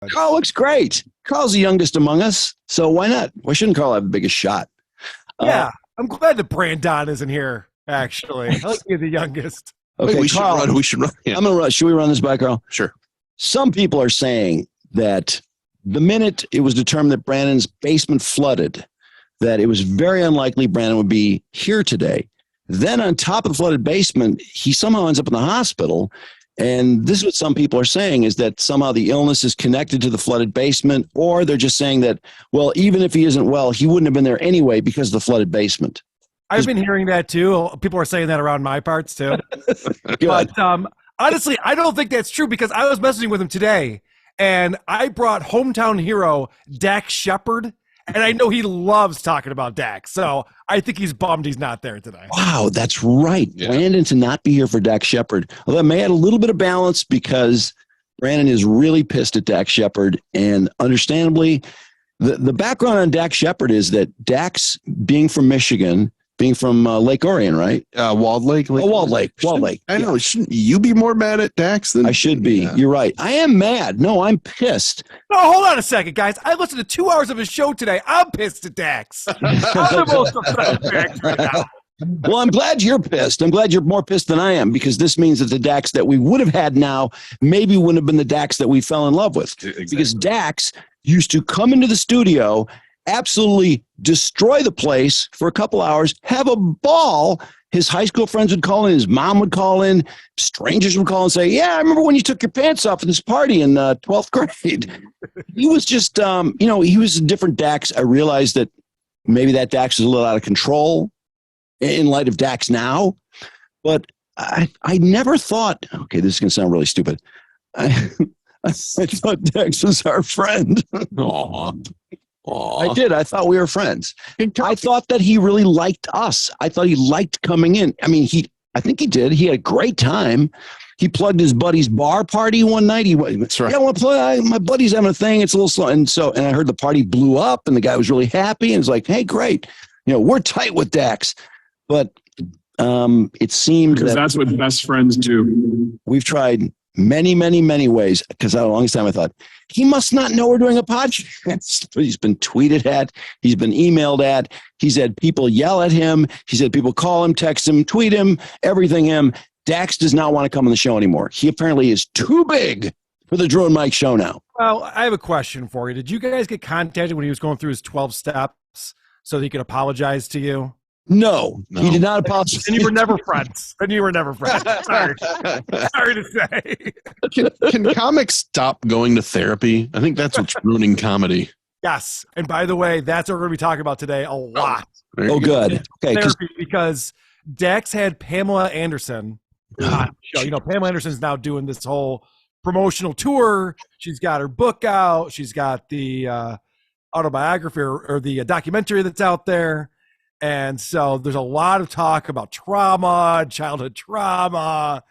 Karl looks great. Karl's the youngest among us, so why not? Why shouldn't Karl have the biggest shot? Yeah, I'm glad that Brandon isn't here, actually. I like to be the youngest. Okay, we Karl, should run. Yeah. I'm going to run. Should we run this by Karl? Sure. Some people are saying that the minute it was determined that Brandon's basement flooded, that it was very unlikely Brandon would be here today. Then on top of the flooded basement, he somehow ends up in the hospital. And this is what some people are saying, is that somehow the illness is connected to the flooded basement, or they're just saying that, well, even if he isn't well, he wouldn't have been there anyway because of the flooded basement. I've been hearing that too. People are saying that around my parts too. But honestly, I don't think that's true, because I was messaging with him today and I brought hometown hero Dax Shepard. And I know he loves talking about Dax. So I think he's bummed he's not there today. Wow, that's right. Yeah. Brandon to not be here for Dax Shepard. Although that may add a little bit of balance, because Brandon is really pissed at Dax Shepard. And understandably, the background on Dax Shepard is that Dax, being from Michigan, being from Lake Orion, right? Walled Lake. Walled Lake. I know. Shouldn't you be more mad at Dax than I should be. Yeah. You're right. I am mad. No, I'm pissed. No, hold on a second, guys. I listened to 2 hours of his show today. I'm pissed at Dax. I'm the most upset at Dax right now. Well, I'm glad you're pissed. I'm glad you're more pissed than I am, because this means that the Dax that we would have had now maybe wouldn't have been the Dax that we fell in love with. Exactly. Because Dax used to come into the studio, absolutely destroy the place for a couple hours, have a ball. His high school friends would call in, his mom would call in, strangers would call and say, yeah, I remember when you took your pants off at this party in 12th grade. He was just, he was a different Dax. I realized that maybe that Dax is a little out of control in light of Dax now. But I never thought, okay, this is going to sound really stupid. I thought Dax was our friend. Aww. I did. I thought we were friends. I thought that he really liked us. I thought he liked coming in. I mean, I think he did. He had a great time. He plugged his buddy's bar party one night. That's right. Yeah, I want to play. My buddy's having a thing. It's a little slow. And I heard the party blew up, and the guy was really happy. And was like, hey, great. We're tight with Dax. But it seemed because that's what best friends do. We've tried many, many, many ways, because for the longest time I thought, he must not know we're doing a podcast. He's been tweeted at. He's been emailed at. He's had people yell at him. He's had people call him, text him, tweet him, everything him. Dax does not want to come on the show anymore. He apparently is too big for the Drew and Mike show now. Well, I have a question for you. Did you guys get contacted when he was going through his 12 steps so that he could apologize to you? No, he did not apologize. And you were never friends. Sorry. Sorry to say. Can comics stop going to therapy? I think that's what's ruining comedy. Yes. And by the way, that's what we're going to be talking about today a lot. Oh, good. Okay. Therapy, because Dax had Pamela Anderson on the show. Pamela Anderson's now doing this whole promotional tour. She's got her book out. She's got the autobiography or the documentary that's out there. And so there's a lot of talk about trauma, childhood trauma,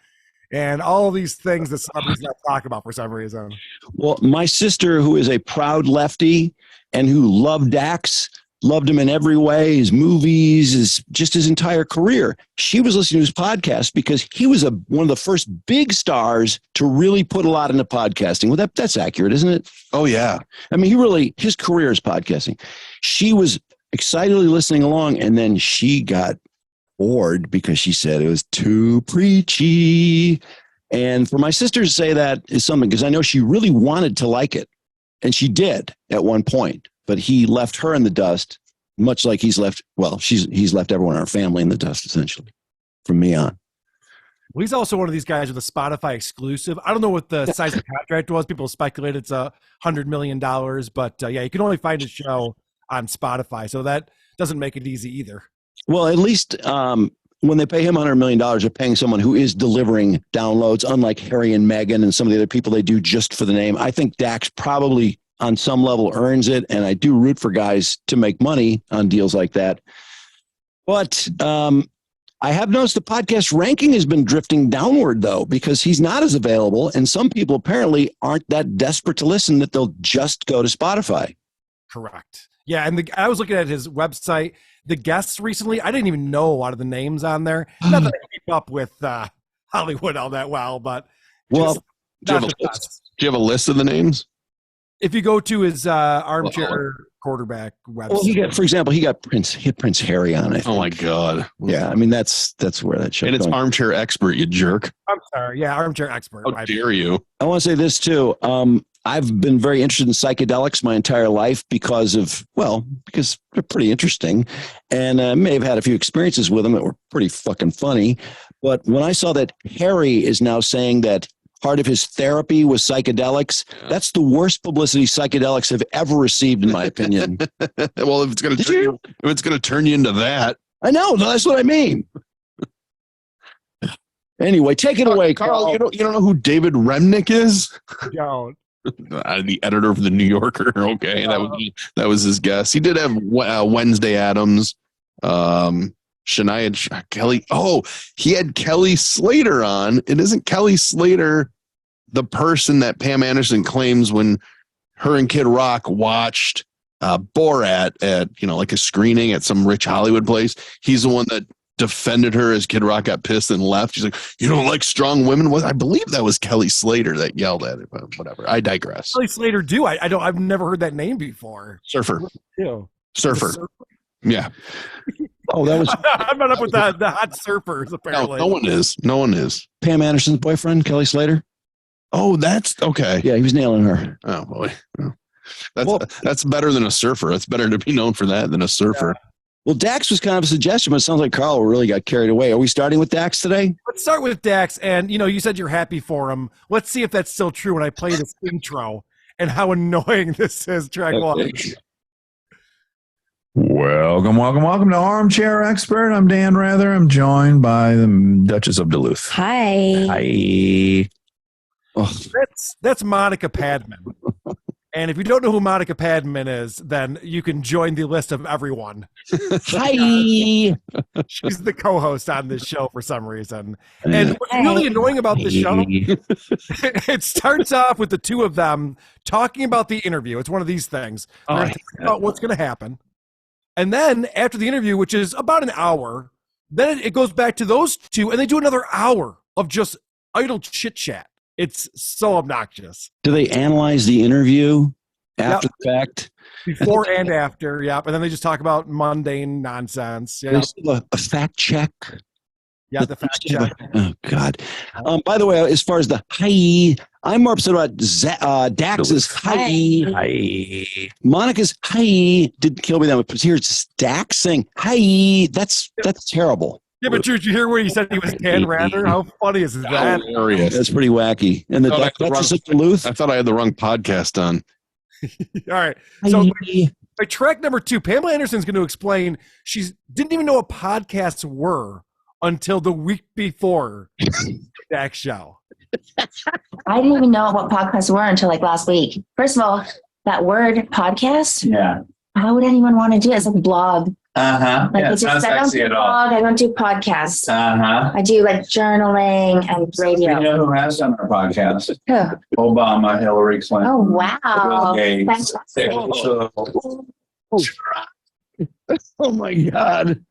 and all these things that celebrities not talk about for some reason. Well, my sister, who is a proud lefty and who loved Dax, loved him in every way, his movies, his entire career. She was listening to his podcast because he was one of the first big stars to really put a lot into podcasting. Well, that's accurate, isn't it? Oh, yeah. I mean, his career is podcasting. She was excitedly listening along, and then she got bored because she said it was too preachy. And for my sister to say that is something, because I know she really wanted to like it, and she did at one point, but he left her in the dust, much like he's left everyone in our family in the dust, essentially, from me on. Well, he's also one of these guys with a Spotify exclusive. I don't know what the size of the contract was. People speculate it's $100 million, but you can only find his show on Spotify, so that doesn't make it easy either. Well, at least when they pay him $100 million, they're paying someone who is delivering downloads, unlike Harry and Meghan and some of the other people they do just for the name. I think Dax probably on some level earns it, and I do root for guys to make money on deals like that. But I have noticed the podcast ranking has been drifting downward, though, because he's not as available, and some people apparently aren't that desperate to listen that they'll just go to Spotify. Correct. Yeah, and I was looking at his website. The guests recently, I didn't even know a lot of the names on there. Not that I keep up with Hollywood all that well, but do you have a list of the names? If you go to his Armchair Quarterback website. Well, for example, he got Prince Harry on it. Oh my God. Yeah, I mean that's where that show. And it's Armchair Expert, you jerk. I'm sorry. Yeah, Armchair Expert. How dare you? I want to say this too. I've been very interested in psychedelics my entire life because they're pretty interesting, and I may have had a few experiences with them that were pretty fucking funny. But when I saw that Harry is now saying that part of his therapy was Yeah. psychedelics, that's the worst publicity psychedelics have ever received, in my opinion. Well, if it's going to turn you into that. I know. That's what I mean. Anyway, take it away, Karl. Karl. You don't know who David Remnick is? Don't. The editor of the New Yorker. Okay, that was his guess. He did have Wednesday Addams, Shania Kelly. Oh, he had Kelly Slater on. And isn't Kelly Slater the person that Pam Anderson claims when her and Kid Rock watched Borat at like a screening at some rich Hollywood place? He's the one that defended her as Kid Rock got pissed and left. She's like, "You don't like strong women?" I believe that was Kelly Slater that yelled at it, but whatever. I digress. Kelly Slater I've never heard that name before. Surfer. Surfer. Yeah. Oh, that was I'm not up with the hot surfers, apparently. No one is. Pam Anderson's boyfriend, Kelly Slater. Oh, that's okay. Yeah, he was nailing her. Oh boy. That's better than a surfer. It's better to be known for that than a surfer. Yeah. Well, Dax was kind of a suggestion, but it sounds like Karl really got carried away. Are we starting with Dax today? Let's start with Dax. And, you said you're happy for him. Let's see if that's still true when I play this intro and how annoying this is. Track one. Welcome to Armchair Expert. I'm Dan Rather. I'm joined by the Duchess of Duluth. Hi. Oh, That's Monica Padman. And if you don't know who Monica Padman is, then you can join the list of everyone. hi. She's the co-host on this show for some reason. And what's really annoying about this show, it starts off with the two of them talking about the interview. It's one of these things. They're gonna talk about what's going to happen. And then after the interview, which is about an hour, then it goes back to those two, and they do another hour of just idle chit-chat. It's so obnoxious. Do they analyze the interview after the fact? Before and after, yep. And then they just talk about mundane nonsense. They do a fact check. Yeah, the fact check. Oh, God. By the way, as far as the hi, I'm more upset about Dax's hi. Monica's hi didn't kill me that much, but here's Dax saying hi. That's terrible. Yeah, but did you hear where he said he was Dan Rather? How funny is that? Hilarious. That's pretty wacky. And the Duchess of Duluth. I thought I had the wrong podcast on. All right. So by track number 2, Pamela Anderson's going to explain she didn't even know what podcasts were until the week before Dax show. I didn't even know what podcasts were until like last week. First of all, that word podcast. Yeah. How would anyone want to do it? It's like a blog. Like Yeah, it's just, I don't do blog. I don't do podcasts. I do like journaling and radio. You know who has done our podcast? Who? Obama, Hillary Clinton. Oh, wow. Bill Gates. Fantastic. Oh, my God.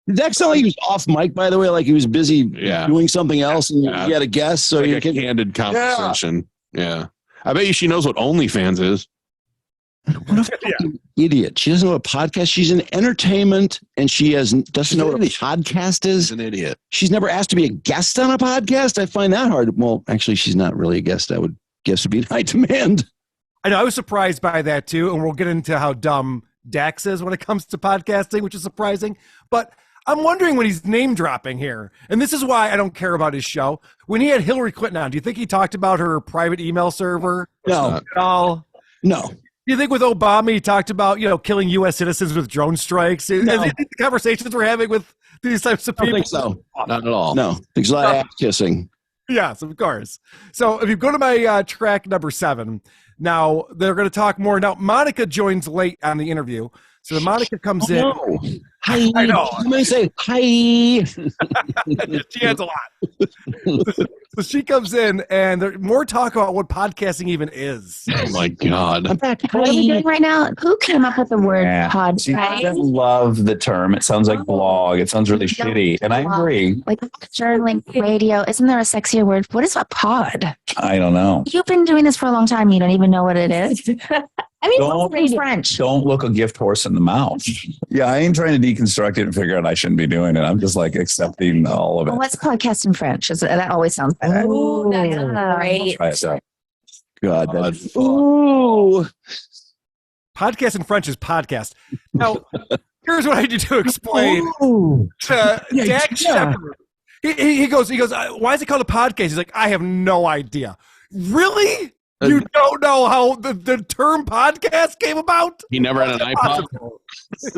Did that sound like he was off mic, by the way? Like he was busy doing something else and he had a guest? So Like you a can. candid conversation. Yeah. I bet you she knows what OnlyFans is. What a fucking idiot. She doesn't know what a podcast. She's in entertainment and she doesn't know what a podcast is. She's an idiot. She's never asked to be a guest on a podcast. I find that hard. Well, actually, she's not really a guest. I would guess would be in high demand. I know. I was surprised by that too. And we'll get into how dumb Dax is when it comes to podcasting, which is surprising. But I'm wondering when he's name dropping here. And this is why I don't care about his show. When he had Hillary Clinton on, do you think he talked about her private email server? No. At all? No. Do you think with Obama, he talked about, killing U.S. citizens with drone strikes? No. And the conversations we're having with these types of I people? don't think so. Not at all. No. There's a lot of ass kissing. Yes, of course. So if you go to my track number 7, now they're going to talk more. Now, Monica joins late on the interview. So Monica comes in. No. Hi. I know. I'm going to say hi. She has a lot. So she comes in, and there's more talk about what podcasting even is. Oh my God. What are we doing right now? Who came up with the word She doesn't podcast? love the term. It sounds like blog. It sounds really shitty. And I agree. Like journaling, radio. Isn't there a sexier word? What is a pod? I don't know. You've been doing this for a long time. You don't even know what it is. I mean, Don't- it's in French. Don't look a gift horse in the mouth. Yeah, I ain't trying to deconstruct it and figure out I shouldn't be doing it. I'm just like accepting all of it. Well, what's podcast in French? That always sounds better. Oh, Great. Try it out. God, God, that's fuck. ooh. Podcast in French is podcast. Now, here's what I need to explain Ooh. to Yeah, Dax yeah. Shepard. He goes, why is it called a podcast? He's like, I have no idea. Really? You don't know how the term podcast came about? He never had an iPod. Impossible.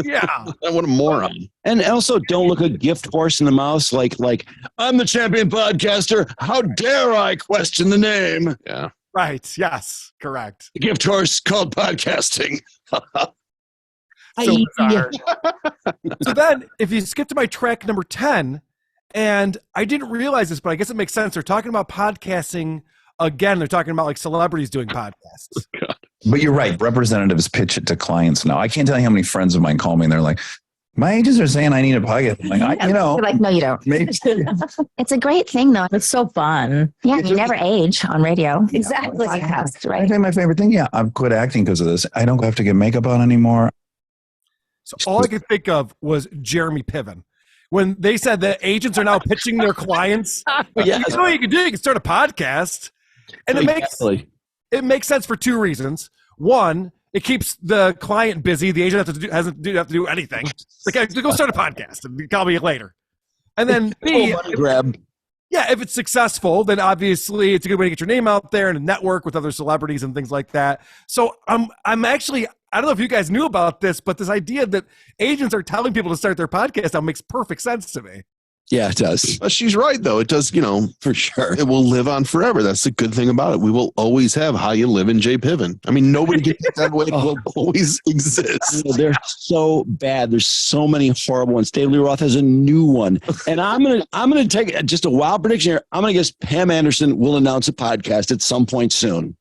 Yeah. What a moron. And also, don't look a gift horse in the mouth like I'm the champion podcaster. How dare I question the name? Yeah. Right. Yes. Correct. The gift horse called podcasting. So bizarre. So then, if you skip to my track number 10, and I didn't realize this, but I guess it makes sense. They're talking about podcasting again. They're talking about like celebrities doing podcasts. But you're right. Representatives pitch it to clients now. I can't tell you how many friends of mine call me and they're like, my agents are saying I need a podcast. I'm like, You're like, no, you don't. maybe. It's a great thing, though. It's so fun. Yeah, you never age on radio. Exactly. Podcast, I right? think my favorite thing, I've quit acting because of this. I don't have to get makeup on anymore. So all I could think of was Jeremy Piven. When they said that agents are now pitching their clients, Yeah. you know what you can do? You can start a podcast. And Exactly. it makes sense for two reasons. One, it keeps the client busy. The agent doesn't have to do anything. Like, go start a podcast and call me later. And then B, Money grab. yeah, if it's successful, then obviously it's a good way to get your name out there and network with other celebrities and things like that. So I'm actually, I don't know if you guys knew about this, but this idea that agents are telling people to start their podcast now makes perfect sense to me. Yeah, it does. But she's right, though. It does, For sure. it will live on forever. That's the good thing about it. We will always have How You Live in Jay Piven. I mean, nobody can get that way. It will always exist. They're so bad. There's so many horrible ones. David Lee Roth has a new one. And I'm gonna take just a wild prediction here. I'm gonna guess Pam Anderson will announce a podcast at some point soon.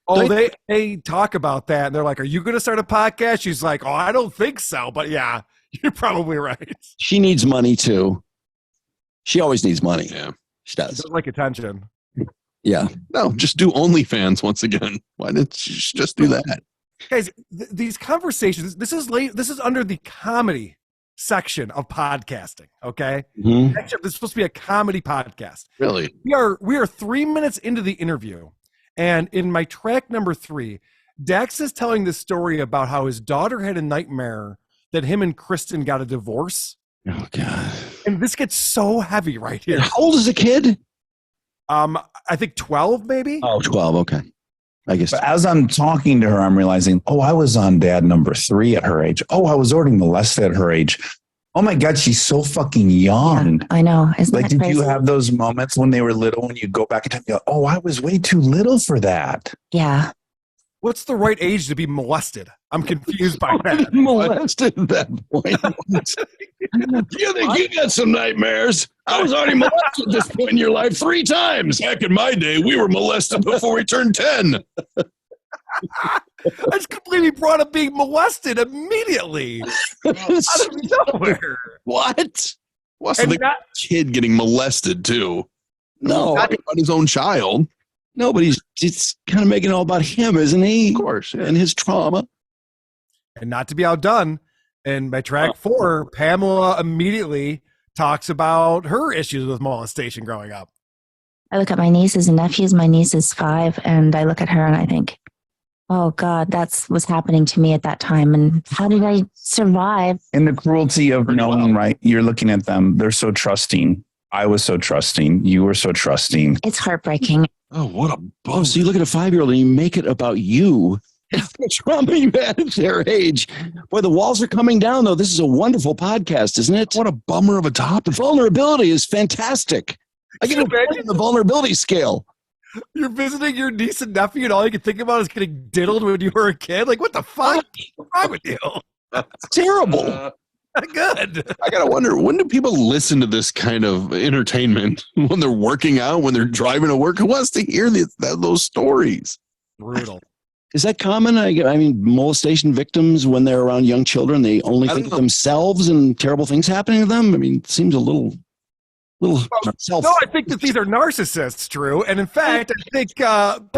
Oh, they talk about that. And they're like, are you going to start a podcast? She's like, oh, I don't think so. But yeah, you're probably right. She needs money too. She always needs money. Yeah. She She does. doesn't like attention. Yeah. No, just do OnlyFans once again. Why didn't you just do that? Guys, these conversations, this is under the comedy section of podcasting, okay? Mhm. Actually, this is supposed to be a comedy podcast. Really? We are 3 minutes into the interview, and in my track number 3, Dax is telling this story about how his daughter had a nightmare that him and Kristen got a divorce. Oh God. And this gets so heavy right here. How old is the kid? I think 12 maybe. Oh, 12. Okay. I guess. But as I'm talking to her, I'm realizing, I was on dad number 3 at her age. I was already molested at her age. Oh my God, she's so fucking young. I know. Isn't Like, that did crazy? you have those moments when they were little when you go back in time? You go, I was way too little for that. Yeah. What's the right age to be molested? I'm confused by that. Molested at that point. You think you got some nightmares? I was already molested at this point in your life 3 times. Back in my day, we were molested before we turned 10. I just completely brought up being molested immediately. Out of nowhere. What? What's And the not- kid getting molested too? No. Talking about his own child. No, but he's kind of making it all about him, isn't he? Of course. Yeah. And his trauma. And not to be outdone, in my track 4, Pamela immediately talks about her issues with molestation growing up. I look at my nieces and nephews. My niece is 5, and I look at her and I think, oh God, that's what's happening to me at that time. And how did I survive? And the cruelty of knowing, right? You're looking at them. They're so trusting. I was so trusting. You were so trusting. It's heartbreaking. Oh, what a Oh, so you look at a 5-year-old and you make it about you. The trauma you had at their age. Boy, the walls are coming down, though. This is a wonderful podcast, isn't it? What a bummer of a topic. Vulnerability is fantastic. I get Imagine- the vulnerability scale. You're visiting your niece and nephew, and all you can think about is getting diddled when you were a kid. Like, what the fuck? What's wrong with you? It's terrible. Good. I gotta wonder, when do people listen to this kind of entertainment? When they're working out, when they're driving to work? Who wants to hear those stories? Brutal. Is that common? I mean, molestation victims, when they're around young children, they only think of themselves and terrible things happening to them. I mean, it seems a little self. No, I think that these are narcissists, Drew. And in fact, I think Pam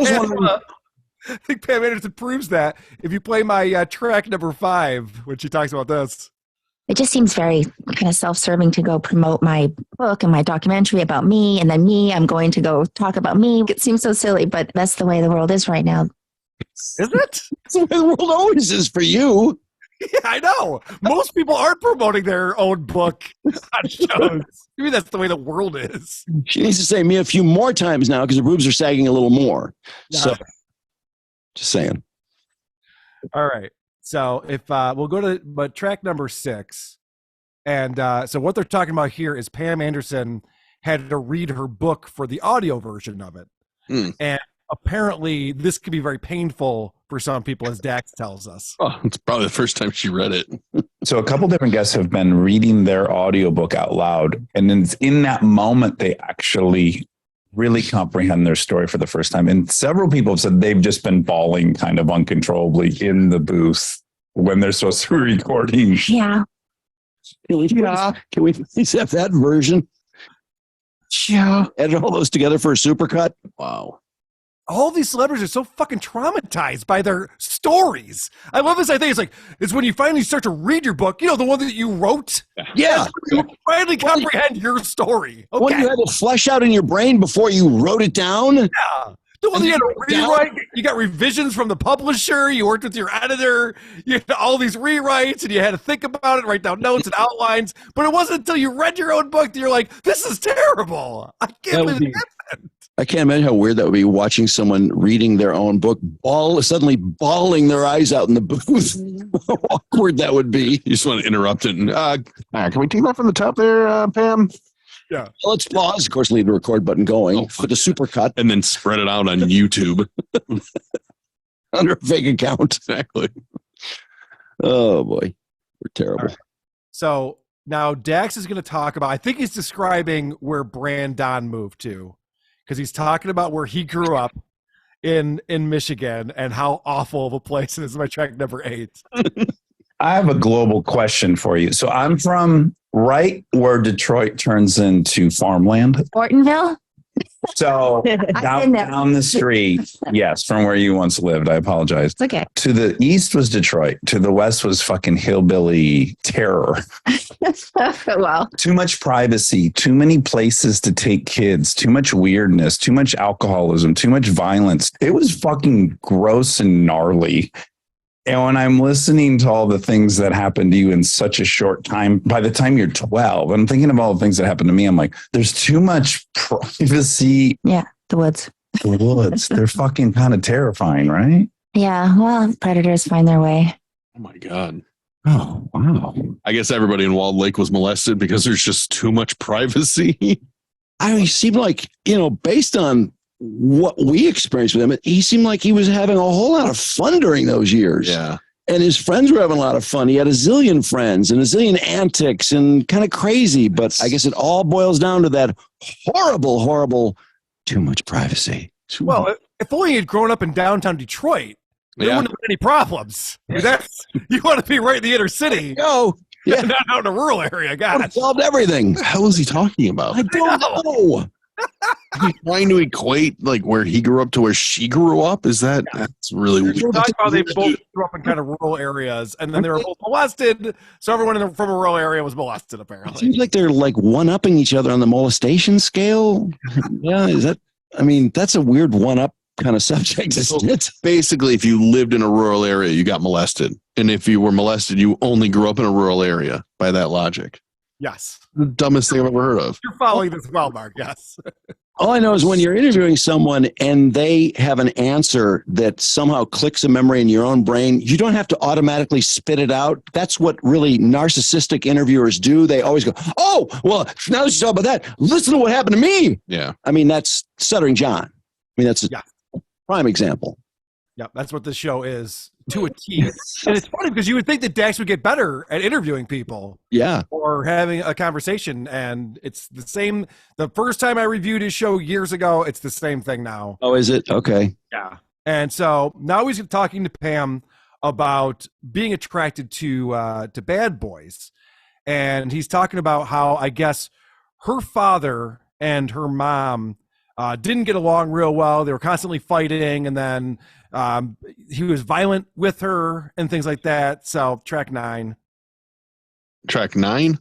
Anderson proves that if you play my track number 5, when she talks about this. It just seems very kind of self-serving to go promote my book and my documentary about me, and then I'm going to go talk about me. It seems so silly, but that's the way the world is right now. Is it? That's the way the world always is for you. Yeah, I know. Most people aren't promoting their own book on shows. Maybe that's the way the world is. She needs to say me a few more times now because her boobs are sagging a little more. Yeah. So, just saying. All right. So if we'll go to track number 6. And so what they're talking about here is Pam Anderson had to read her book for the audio version of it. And apparently this could be very painful for some people, as Dax tells us. Oh, it's probably the first time she read it. So a couple different guests have been reading their audiobook out loud. And in that moment, they actually really comprehend their story for the first time. And several people have said they've just been bawling kind of uncontrollably in the booth when they're supposed to be recording. Yeah. Can we please have that version? Yeah. Edit all those together for a supercut? Wow. All these celebrities are so fucking traumatized by their stories. I love this. I think it's when you finally start to read your book, the one that you wrote. Yeah. You finally comprehend your story. Okay. What you had to flesh out in your brain before you wrote it down? Yeah. The one that you had to rewrite. You got revisions from the publisher. You worked with your editor. You had all these rewrites, and you had to think about it, write down notes and outlines. But it wasn't until you read your own book that you're like, this is terrible. I can't believe it happened. I can't imagine how weird that would be, watching someone reading their own book, suddenly bawling their eyes out in the booth. How awkward that would be. You just want to interrupt it. And, can we take that from the top there, Pam? Yeah. Let's pause. Of course, leave the record button going for the supercut. And then spread it out on YouTube. Under a fake account. Exactly. Oh, boy. We're terrible. Right. So now Dax is going to talk about, I think he's describing where Brandon moved to, because he's talking about where he grew up in Michigan and how awful of a place it is. My track number 8. I have a global question for you. So I'm from right where Detroit turns into farmland. Ortonville? So down the street, yes, from where you once lived. I apologize. It's okay. To the east was Detroit. To the west was fucking hillbilly terror. Wow. Too much privacy, too many places to take kids, too much weirdness, too much alcoholism, too much violence. It was fucking gross and gnarly. And when I'm listening to all the things that happened to you in such a short time, by the time you're 12, I'm thinking of all the things that happened to me. I'm like, there's too much privacy. Yeah, the woods. The woods. They're fucking kind of terrifying, right? Yeah, well, predators find their way. Oh, my God. Oh, wow. I guess everybody in Walled Lake was molested because there's just too much privacy. I mean, he seemed like, based on what we experienced with him, he seemed like he was having a whole lot of fun during those years. Yeah. And his friends were having a lot of fun. He had a zillion friends and a zillion antics and kind of crazy. But I guess it all boils down to that horrible, horrible, too much privacy. Well, if only he had grown up in downtown Detroit, there wouldn't have been any problems. You want to be right in the inner city. Oh, yeah. Not out in a rural area. God, it solved everything. What the hell is he talking about? I don't know. He's trying to equate like where he grew up to where she grew up. That's really weird. Talk about they both grew up in kind of rural areas, and then they were both molested. So everyone from a rural area was molested, apparently. It seems like they're like one-upping each other on the molestation scale. Yeah, that's a weird one-up kind of subject, isn't it? Basically, if you lived in a rural area, you got molested. And if you were molested, you only grew up in a rural area by that logic. Yes. The dumbest thing I've ever heard of. You're following this well, Mark. Yes. All I know is when you're interviewing someone and they have an answer that somehow clicks a memory in your own brain, you don't have to automatically spit it out. That's what really narcissistic interviewers do. They always go, oh, well, now that you talk about that, listen to what happened to me. Yeah. I mean, that's Stuttering John. I mean, that's a prime example. Yep, that's what this show is to a T. And it's funny because you would think that Dax would get better at interviewing people. Yeah. Or having a conversation. And it's the same. The first time I reviewed his show years ago, it's the same thing now. Oh, is it? Okay. Yeah. And so now he's talking to Pam about being attracted to bad boys. And he's talking about how, I guess, her father and her mom didn't get along real well. They were constantly fighting, and then he was violent with her and things like that. So track 9. Track 9?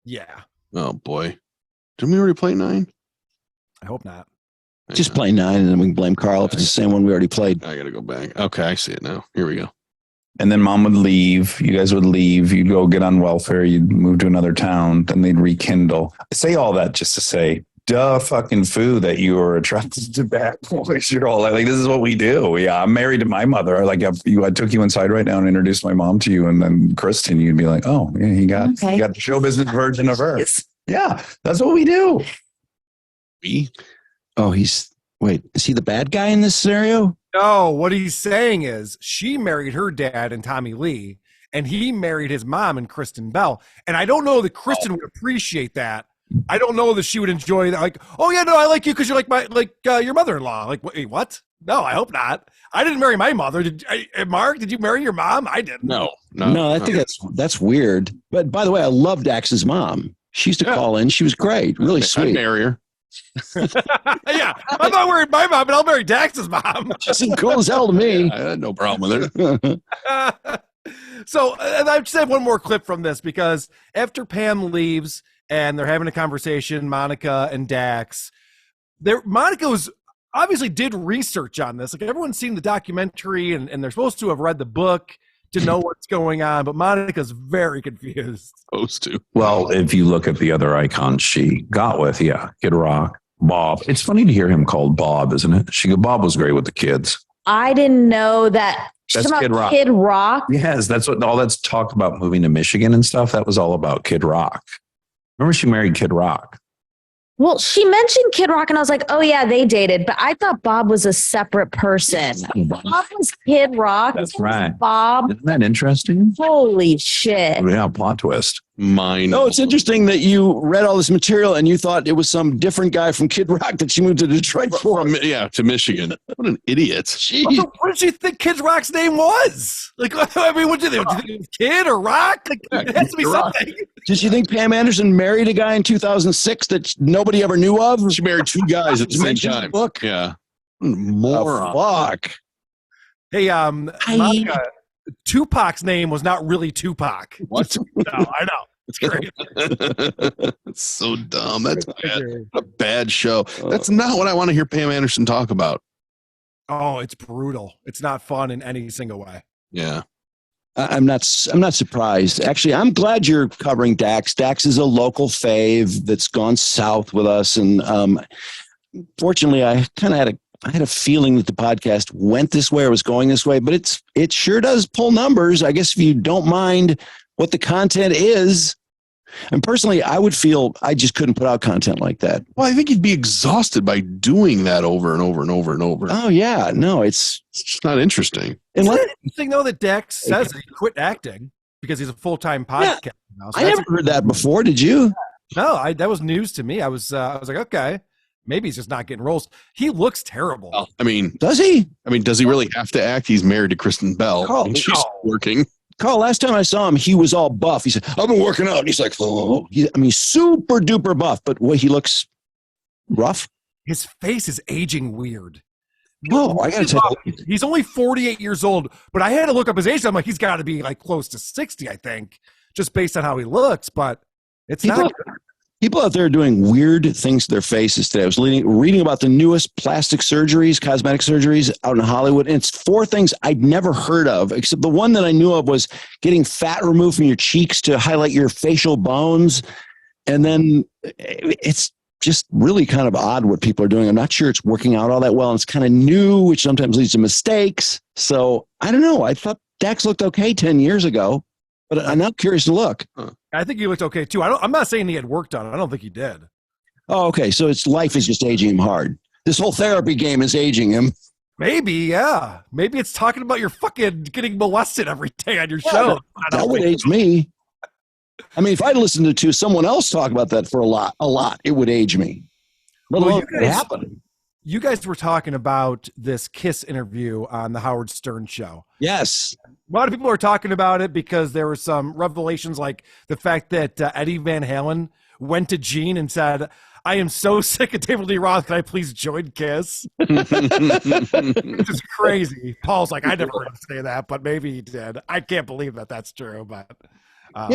Yeah. Oh, boy. Didn't we already play 9? I hope not. Just play 9, and then we can blame Karl if it's the same one we already played. I got to go back. Okay, I see it now. Here we go. And then mom would leave. You guys would leave. You'd go get on welfare. You'd move to another town. Then they'd rekindle. I say all that just to say, duh, fucking foo that you were attracted to bad boys. You're all like, this is what we do. Yeah, I'm married to my mother. Like, I took you inside right now and introduced my mom to you, and then Kristen, you'd be like, oh, yeah, he got the show business version of her. Yeah, that's what we do. Oh, is he the bad guy in this scenario? No, what he's saying is she married her dad and Tommy Lee, and he married his mom and Kristen Bell. And I don't know that Kristen would appreciate that. I don't know that she would enjoy that. Like, oh yeah, no, I like you because you're like your mother-in-law. Like, wait, what? No, I hope not. I didn't marry my mother. Mark, did you marry your mom? I didn't. No. I think that's weird. But by the way, I love Dax's mom. She used to call in. She was great. Really sweet. I'd marry her. Yeah, I'm not married my mom, but I'll marry Dax's mom. She seemed cool as hell to me. I had no problem with her. So I just have one more clip from this, because after Pam leaves and they're having a conversation, Monica and Dax, Monica was obviously did research on this. Like, everyone's seen the documentary and they're supposed to have read the book to know what's going on, but Monica's very confused. Supposed to. Well, if you look at the other icons she got with, Kid Rock, Bob. It's funny to hear him called Bob, isn't it? Bob was great with the kids. I didn't know that. That's Kid Rock. Kid Rock. Yes, that's what all that's talk about, moving to Michigan and stuff. That was all about Kid Rock. Remember, she married Kid Rock. Well, she mentioned Kid Rock, and I was like, oh, yeah, they dated. But I thought Bob was a separate person. Bob was Kid Rock. That's right. Bob. Isn't that interesting? Holy shit. Yeah, plot twist. Mine. No, it's interesting that you read all this material and you thought it was some different guy from Kid Rock that she moved to Detroit for. To Michigan. What an idiot. Jeez. Also, what did you think Kid Rock's name was? Like, I mean, what did you think? It was Kid or Rock? Like, it has to be something. Did you think Pam Anderson married a guy in 2006 that nobody ever knew of? She married 2 guys at the same Mentioned in time. the book? Yeah. Moron. Fuck. Hey, Monica, Tupac's name was not really Tupac. What? No, I know. It's great. It's so dumb. That's bad. A bad show. That's not what I want to hear Pam Anderson talk about. Oh, it's brutal. It's not fun in any single way. Yeah. I'm not surprised. Actually, I'm glad you're covering Dax. Dax is a local fave that's gone south with us. And fortunately, I kind of had a feeling that the podcast went this way or was going this way, but it sure does pull numbers. I guess if you don't mind what the content is. And personally, I would feel I just couldn't put out content like that. Well, I think you'd be exhausted by doing that over and over and over and over. Oh, yeah. No, it's just not interesting. Isn't it interesting, though, that Dax says he quit acting because he's a full-time podcast now? So I never heard that before. Did you? No, that was news to me. I was like, okay, maybe he's just not getting roles. He looks terrible. Well, I mean, does he? I mean, does he really have to act? He's married to Kristen Bell. Karl, and she's working. Karl, last time I saw him, he was all buff. He said, I've been working out. And he's like, oh. Super duper buff, but he looks rough. His face is aging weird. Oh, I got to tell you. He's only 48 years old, but I had to look up his age. I'm like, he's got to be like close to 60, I think, just based on how he looks, but it's not. People out there are doing weird things to their faces today. I was reading about the newest plastic surgeries, cosmetic surgeries out in Hollywood. And it's 4 things I'd never heard of, except the one that I knew of was getting fat removed from your cheeks to highlight your facial bones. And then it's just really kind of odd what people are doing. I'm not sure it's working out all that well. And it's kind of new, which sometimes leads to mistakes. So I don't know. I thought Dax looked okay 10 years ago, but I'm now curious to look. I think he looked okay too. I'm not saying he had work done. I don't think he did. Oh, okay. So life is just aging him hard. This whole therapy game is aging him. Maybe, yeah. Maybe it's talking about your fucking getting molested every day on your show. That would age me. I mean, if I'd listened to someone else talk about that for a lot, it would age me. Let alone it happened. You guys were talking about this Kiss interview on the Howard Stern show. Yes. A lot of people are talking about it because there were some revelations, like the fact that Eddie Van Halen went to Gene and said, I am so sick of David Lee Roth. Can I please join Kiss? Which is crazy. Paul's like, I never heard him say that, but maybe he did. I can't believe that that's true. But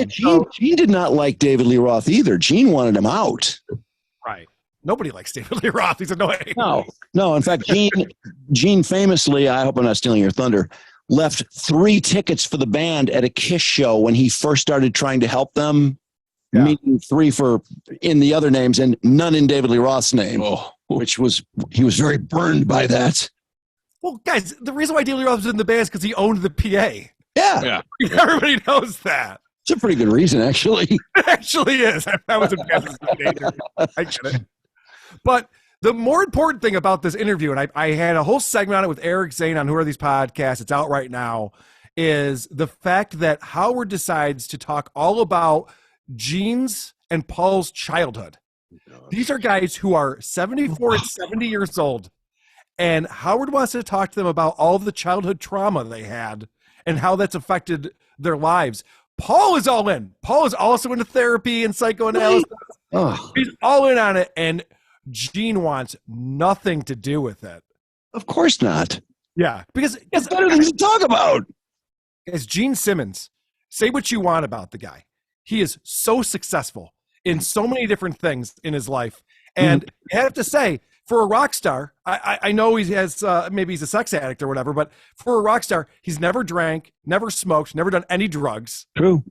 Gene did not like David Lee Roth either. Gene wanted him out. Right. Nobody likes David Lee Roth. He's annoying. No. In fact, Gene famously, I hope I'm not stealing your thunder, left 3 tickets for the band at a Kiss show when he first started trying to help them. Yeah. Meaning 3 in the other names and none in David Lee Roth's name, he was very burned by that. Well, guys, the reason why David Lee Roth was in the band is because he owned the PA. Yeah. Everybody knows that. It's a pretty good reason, actually. It actually is. I was impressed. I get it. But the more important thing about this interview, and I had a whole segment on it with Eric Zane on Who Are These Podcasts, it's out right now, is the fact that Howard decides to talk all about Gene's and Paul's childhood. These are guys who are 74 and 70 years old, and Howard wants to talk to them about all the childhood trauma they had and how that's affected their lives. Paul is all in. Paul is also into therapy and psychoanalysis. He's all in on it, and Gene wants nothing to do with it. Of course not. Yeah, because it's better things to talk about. As Gene Simmons, say what you want about the guy. He is so successful in so many different things in his life. And I have to say, for a rock star, I know he has, maybe he's a sex addict or whatever, but for a rock star, he's never drank, never smoked, never done any drugs. True.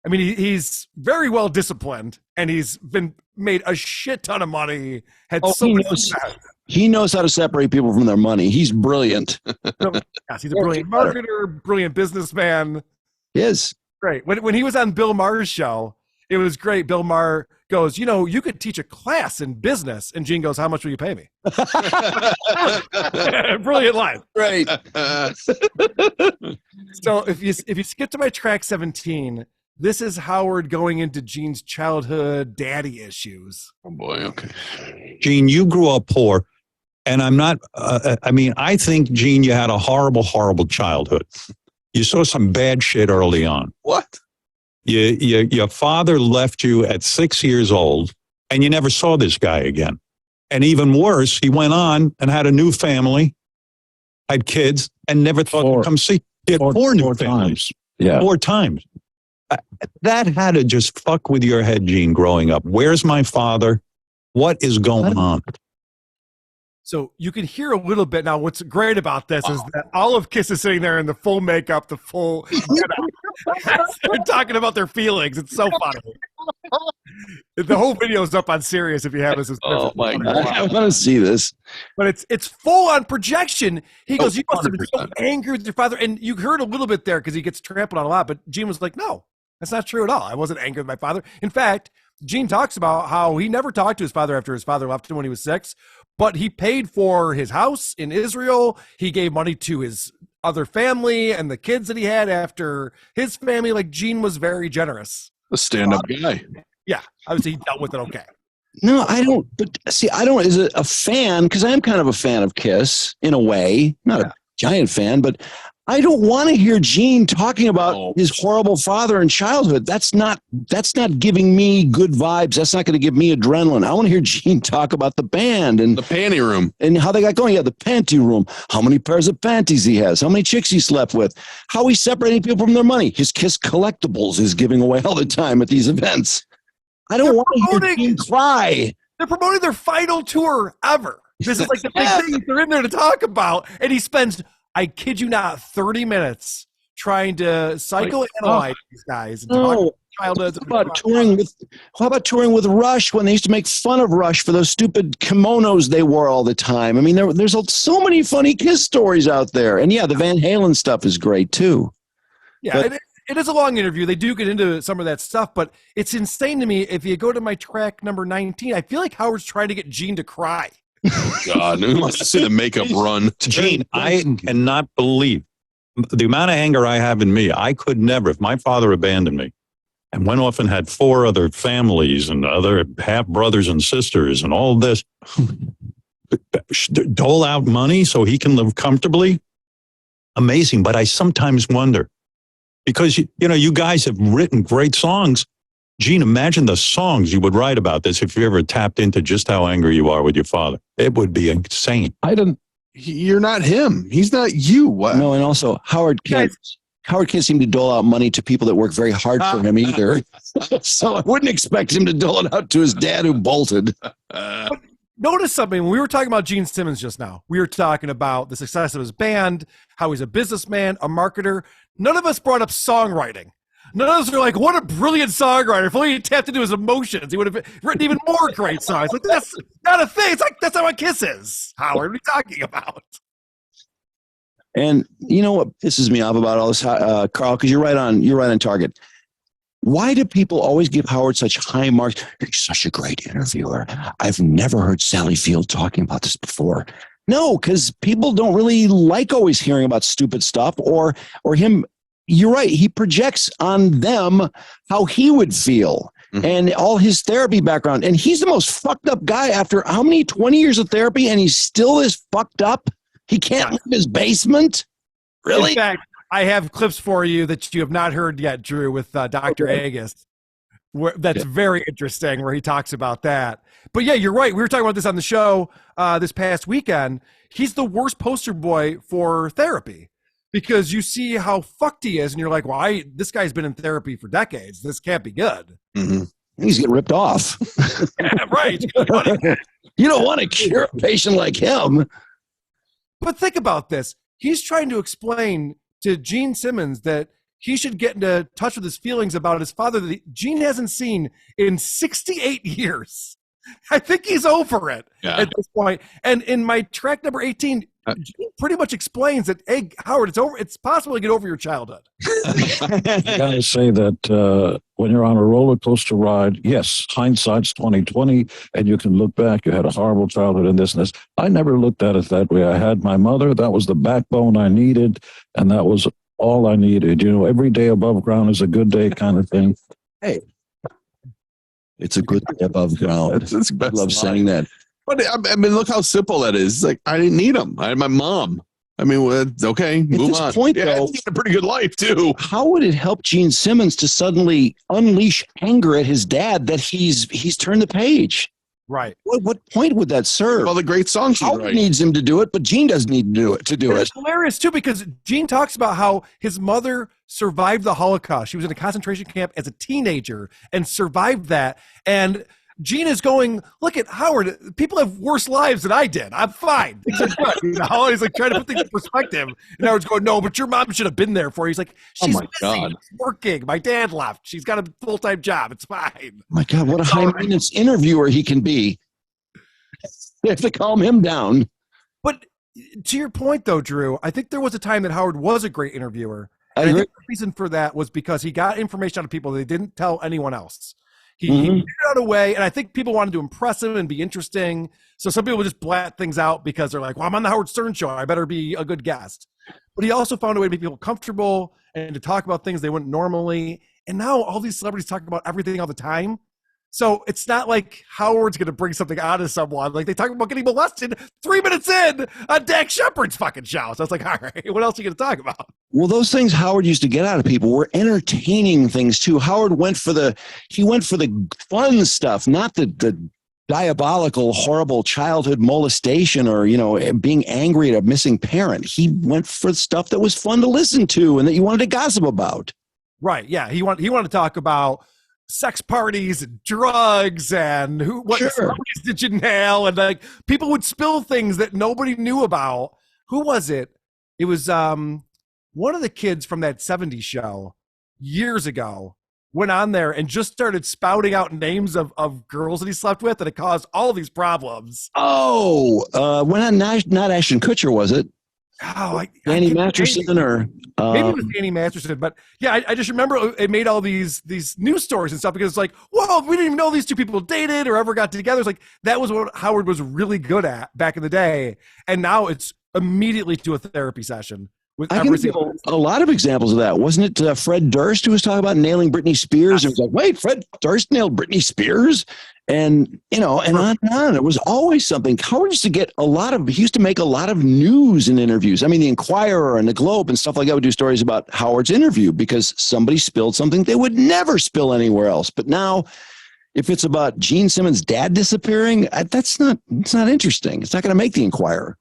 I mean, he's very well disciplined, and he's been made a shit ton of money. He knows how to separate people from their money. He's brilliant. Yes, he's a brilliant marketer, brilliant businessman. He is. Great. When he was on Bill Maher's show, it was great. Bill Maher goes, you could teach a class in business. And Gene goes, how much will you pay me? Brilliant line. Right. So if you skip to my track 17, this is Howard going into Gene's childhood daddy issues. Oh boy. Okay. Gene, you grew up poor, and I'm not, I think, Gene, you had a horrible, horrible childhood. You saw some bad shit early on. What? Your father left you at 6 years old, and you never saw this guy again. And even worse, he went on and had a new family, had kids, and never thought to come see. He had four new families. Yeah. 4 times. That had to just fuck with your head, Gene, growing up. Where's my father? What is going on? So you can hear a little bit now. What's great about this is that all of Kiss is sitting there in the full makeup, the full. They're talking about their feelings. It's so funny. The whole video is up on Sirius if you have this. Oh my God! I want to see this. But it's full on projection. He goes, "You must have been so angry with your father," and you heard a little bit there because he gets trampled on a lot. But Gene was like, "No, that's not true at all. I wasn't angry with my father. In fact." Gene talks about how he never talked to his father after his father left him when he was 6, but he paid for his house in Israel. He gave money to his other family and the kids that he had after his family. Like, Gene was very generous. A stand-up guy. Yeah, obviously he dealt with it okay. No, I don't. But see, I don't. As a fan, because I'm kind of a fan of Kiss in a way, not a giant fan, but I don't want to hear Gene talking about his horrible father in childhood. That's not giving me good vibes. That's not going to give me adrenaline. I want to hear Gene talk about the band and the panty room and how they got going. Yeah, the panty room. How many pairs of panties he has. How many chicks he slept with. How he's separating people from their money. His Kiss collectibles is giving away all the time at these events. I don't want to hear Gene cry. They're promoting their final tour ever. This is like the big thing they're in there to talk about. And he spends, I kid you not, 30 minutes trying to psychoanalyze these guys. And talk childhoods. How about touring with Rush when they used to make fun of Rush for those stupid kimonos they wore all the time? I mean, there's so many funny Kiss stories out there. And yeah, the Van Halen stuff is great too. Yeah, but it is a long interview. They do get into some of that stuff, but it's insane to me. If you go to my track number 19, I feel like Howard's trying to get Gene to cry. God, who wants to see the makeup run? Gene, I cannot believe the amount of anger I have in me. I could never, if my father abandoned me and went off and had 4 other families and other half brothers and sisters and all this, dole out money so he can live comfortably. Amazing. But I sometimes wonder, because, you guys have written great songs. Gene, imagine the songs you would write about this if you ever tapped into just how angry you are with your father. It would be insane. You're not him. He's not you. What? No, and also Howard can't seem to dole out money to people that work very hard for him either. So I wouldn't expect him to dole it out to his dad who bolted. Notice something. When we were talking about Gene Simmons just now, we were talking about the success of his band, how he's a businessman, a marketer. None of us brought up songwriting. None of us were like, what a brilliant songwriter. If only he tapped into his emotions, he would have written even more great songs. Like, that's not a thing. It's like, that's how a Kiss is. Howard, what are you talking about? And you know what pisses me off about all this, Karl, because you're right on target. Why do people always give Howard such high marks? He's such a great interviewer. I've never heard Sally Field talking about this before. No, because people don't really like always hearing about stupid stuff or him. You're right. He projects on them how he would feel and all his therapy background. And he's the most fucked up guy after how many 20 years of therapy, and he's still this fucked up. He can't leave his basement. Really? In fact, I have clips for you that you have not heard yet, Drew, with Dr. Agus. That's very interesting where he talks about that. But yeah, you're right. We were talking about this on the show this past weekend. He's the worst poster boy for therapy. Because you see how fucked he is, and you're like, well, this guy's been in therapy for decades. This can't be good. Mm-hmm. He's getting ripped off. Yeah, right. You don't want to cure a patient like him. But think about this. He's trying to explain to Gene Simmons that he should get into touch with his feelings about his father that Gene hasn't seen in 68 years. I think he's over it at this point. And in my track number 18, Gene pretty much explains that, hey, Howard, it's possible to get over your childhood. I gotta say that when you're on a roller coaster ride, yes, hindsight's 20/20, and you can look back. You had a horrible childhood and this and this. I never looked at it that way. I had my mother. That was the backbone I needed, and that was all I needed. Every day above ground is a good day kind of thing. Hey, it's a good day above ground. I love saying that. But I mean, look how simple that is. It's like, I didn't need him. I had my mom. I mean, well, okay, move on. At this point, though, he's had a pretty good life, too. How would it help Gene Simmons to suddenly unleash anger at his dad that he's turned the page? Right. What point would that serve? All the great songs he Howard needs him to do it, but Gene doesn't need to do it. It's hilarious, too, because Gene talks about how his mother survived the Holocaust. She was in a concentration camp as a teenager and survived that. And Gene is going, look at Howard. People have worse lives than I did. I'm fine. He's like trying to put things in perspective. And Howard's going, no, but your mom should have been there for you. He's like, she's busy. She's working. My dad left. She's got a full-time job. It's fine. My God, what a high-maintenance interviewer he can be. They have to calm him down. But to your point, though, Drew, I think there was a time that Howard was a great interviewer. I And I agree. think the reason for that was because he got information out of people that he didn't tell anyone else. He figured out a way, and I think people wanted to impress him and be interesting. So some people just blat things out because they're like, well, I'm on the Howard Stern show. I better be a good guest. But he also found a way to make people comfortable and to talk about things they wouldn't normally. And now all these celebrities talk about everything all the time. So it's not like Howard's going to bring something out of someone. Like they talk about getting molested 3 minutes in on Dax Shepard's fucking show. So I was like, all right, what else are you going to talk about? Well, those things Howard used to get out of people were entertaining things too. Howard went for the fun stuff, not the diabolical, horrible childhood molestation or, being angry at a missing parent. He went for stuff that was fun to listen to and that you wanted to gossip about. Right. Yeah. He wanted to talk about sex parties and drugs and what celebrities did you nail, and like people would spill things that nobody knew about. Who was it? It was one of the kids from that 70s show years ago went on there and just started spouting out names of girls that he slept with, and it caused all these problems. Oh, not Ashton Kutcher, was it? Danny Masterson or maybe it was Danny Masterson, but yeah, I just remember it made all these news stories and stuff because it's like, whoa, we didn't even know these two people dated or ever got together. It's like that was what Howard was really good at back in the day, and now it's immediately to a therapy session. With I can give a lot of examples of that. Wasn't it Fred Durst who was talking about nailing Britney Spears? Yes. It was like, wait, Fred Durst nailed Britney Spears? And, and on and on. It was always something. Howard used to get he used to make a lot of news in interviews. I mean, the Inquirer and the Globe and stuff like that would do stories about Howard's interview because somebody spilled something they would never spill anywhere else. But now, if it's about Gene Simmons' dad disappearing, it's not interesting. It's not going to make the Inquirer.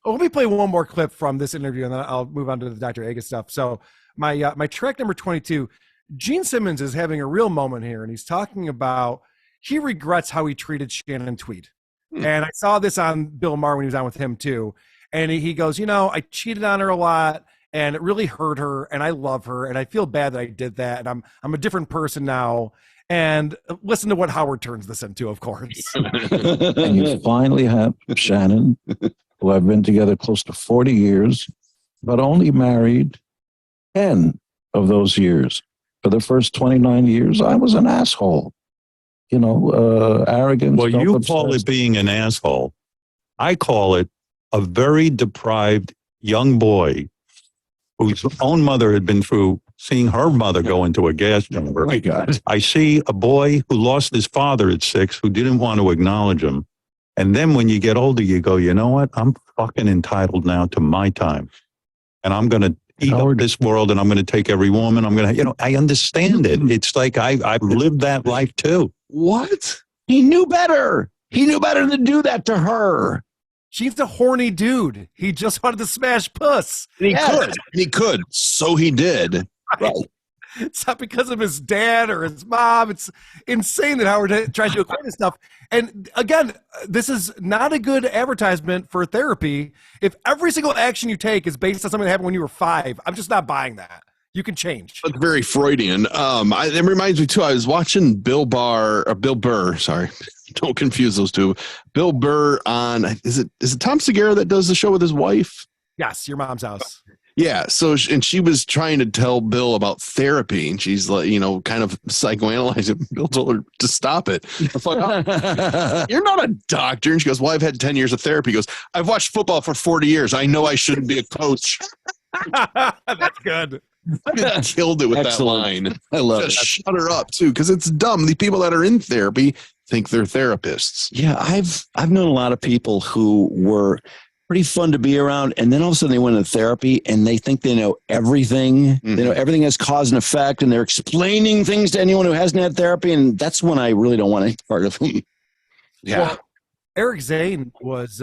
Let me play one more clip from this interview, and then I'll move on to the Dr. Agus stuff. So my track number 22, Gene Simmons is having a real moment here, and he's talking about he regrets how he treated Shannon Tweed. And I saw this on Bill Maher when he was on with him too. And he goes, I cheated on her a lot, and it really hurt her, and I love her, and I feel bad that I did that, and I'm a different person now. And listen to what Howard turns this into, of course. And you finally have Shannon, who have been together close to 40 years, but only married 10 of those years. For the first 29 years, I was an asshole. Arrogance. Well, you call it being an asshole. I call it a very deprived young boy whose own mother had been through seeing her mother go into a gas chamber. Oh my God. I see a boy who lost his father at 6, who didn't want to acknowledge him. And then when you get older, you go, you know what? I'm fucking entitled now to my time. And I'm going to eat up this world, and I'm going to take every woman. I'm going to, I understand it. It's like I've lived that life too. What? He knew better. He knew better than to do that to her. She's a horny dude. He just wanted to smash puss. And he could. So he did. Right. It's not because of his dad or his mom. It's insane that Howard tried to acquire this stuff. And again, this is not a good advertisement for therapy. If every single action you take is based on something that happened when you were 5, I'm just not buying that. You can change. That's very Freudian. It reminds me too. I was watching Bill Burr. Sorry, don't confuse those two. Bill Burr on is it Tom Segura that does the show with his wife? Yes, Your Mom's House. Yeah. So, and she was trying to tell Bill about therapy, and she's like, kind of psychoanalyzing. Bill told her to stop it. I thought, oh, you're not a doctor. And she goes, well, I've had 10 years of therapy. He goes, I've watched football for 40 years. I know I shouldn't be a coach. That's good. Killed it with Excellent. that line. I love Just it. shut her up too, because it's dumb. The people that are in therapy think they're therapists. Yeah, I've known a lot of people who were pretty fun to be around, and then all of a sudden they went into therapy and they think they know everything. Mm-hmm. They know everything has cause and effect, and they're explaining things to anyone who hasn't had therapy, and that's when I really don't want any part of them. Yeah. Well, Eric Zane was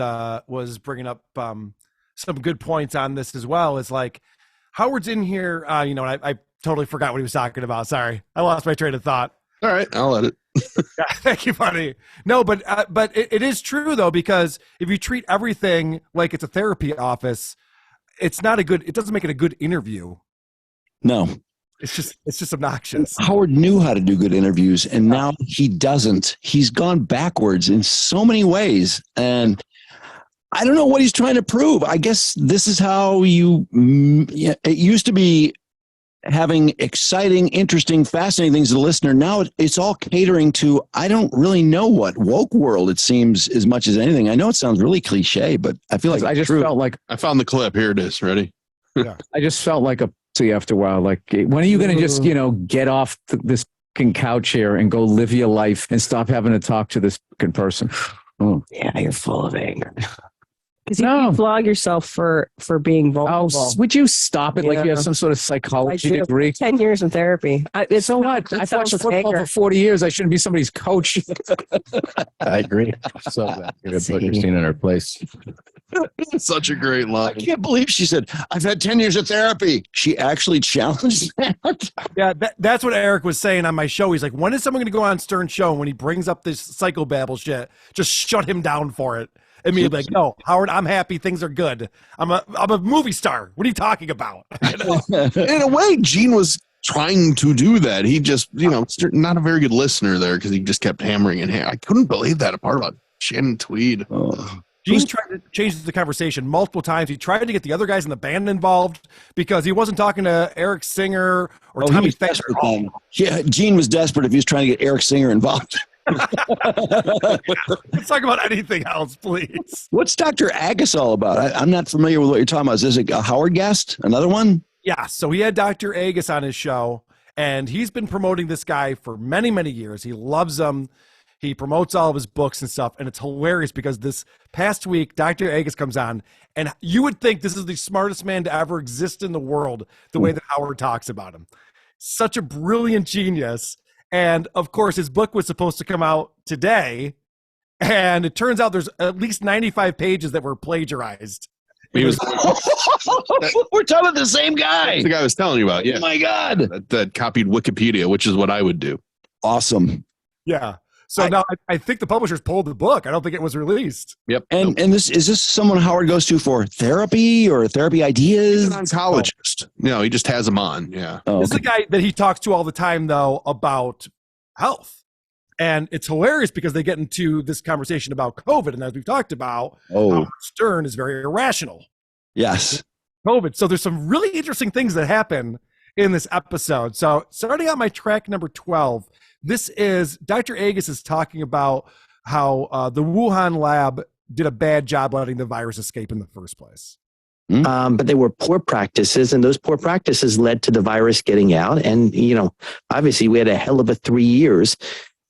bringing up some good points on this as well. It's like Howard's in here, and I totally forgot what he was talking about. Sorry, I lost my train of thought. All right, I'll let it. Yeah, thank you, buddy. No, but it is true though, because if you treat everything like it's a therapy office, it doesn't make it a good interview. No, it's just obnoxious. Howard knew how to do good interviews, and now he doesn't. He's gone backwards in so many ways, and I don't know what he's trying to prove. I guess this is how it used to be having exciting, interesting, fascinating things to the listener. Now it's all catering to, I don't really know what, woke world, it seems, as much as anything. I know it sounds really cliche, but I feel like I just felt like I found the clip. Here it is. Ready? Yeah. I just felt like a pussy after a while. Like, when are you going to just, get off this fucking couch here and go live your life and stop having to talk to this fucking person? Oh. Yeah, you're full of anger. Because No. you flog yourself for being vulnerable. Oh, would you stop it? Like you have some sort of psychology degree? 10 years in therapy. It's So what? I've watched football for 40 years. I shouldn't be somebody's coach. I agree. So that you're going to put Christine in her place. Such a great I line. can't believe she said, I've had 10 years of therapy. She actually challenged that. Yeah, that's what Eric was saying on my show. He's like, when is someone going to go on Stern's show? And when he brings up this psychobabble shit, just shut him down for it. And me like, no, Howard, I'm happy. Things are good. I'm a movie star. What are you talking about? In a way, Gene was trying to do that. He just, not a very good listener there because he just kept hammering and I couldn't believe that part about Shannon Tweed. Oh. Gene tried to change the conversation multiple times. He tried to get the other guys in the band involved because he wasn't talking to Eric Singer or Tommy Thayer. Yeah, Gene was desperate if he was trying to get Eric Singer involved. Let's talk about anything else, please. What's Dr. Agus all about? I'm not familiar with what you're talking about. Is this a Howard guest? Another one? Yeah, so he had Dr. Agus on his show, and he's been promoting this guy for many, many years. He loves him. He promotes all of his books and stuff, and it's hilarious because this past week, Dr. Agus comes on, and you would think this is the smartest man to ever exist in the world, the way that Howard talks about him. Such a brilliant genius. And, of course, his book was supposed to come out today, and it turns out there's at least 95 pages that were plagiarized. He was, We're talking about the same guy. That's the guy I was telling you about. Yeah. Oh, my God. That copied Wikipedia, which is what I would do. Awesome. Yeah. So now I think the publishers pulled the book. I don't think it was released. Yep. And is this someone Howard goes to for therapy or therapy ideas? He's an oncologist. No, he just has them on. Yeah. Oh, This is the guy that he talks to all the time, though, about health. And it's hilarious because they get into this conversation about COVID. And as we've talked about, Howard Stern is very irrational. Yes. COVID. So there's some really interesting things that happen in this episode. So starting out my track number 12, this is Dr. Agus is talking about how the Wuhan lab did a bad job letting the virus escape in the first place. But they were poor practices, and those poor practices led to the virus getting out. And, obviously we had a hell of a 3 years.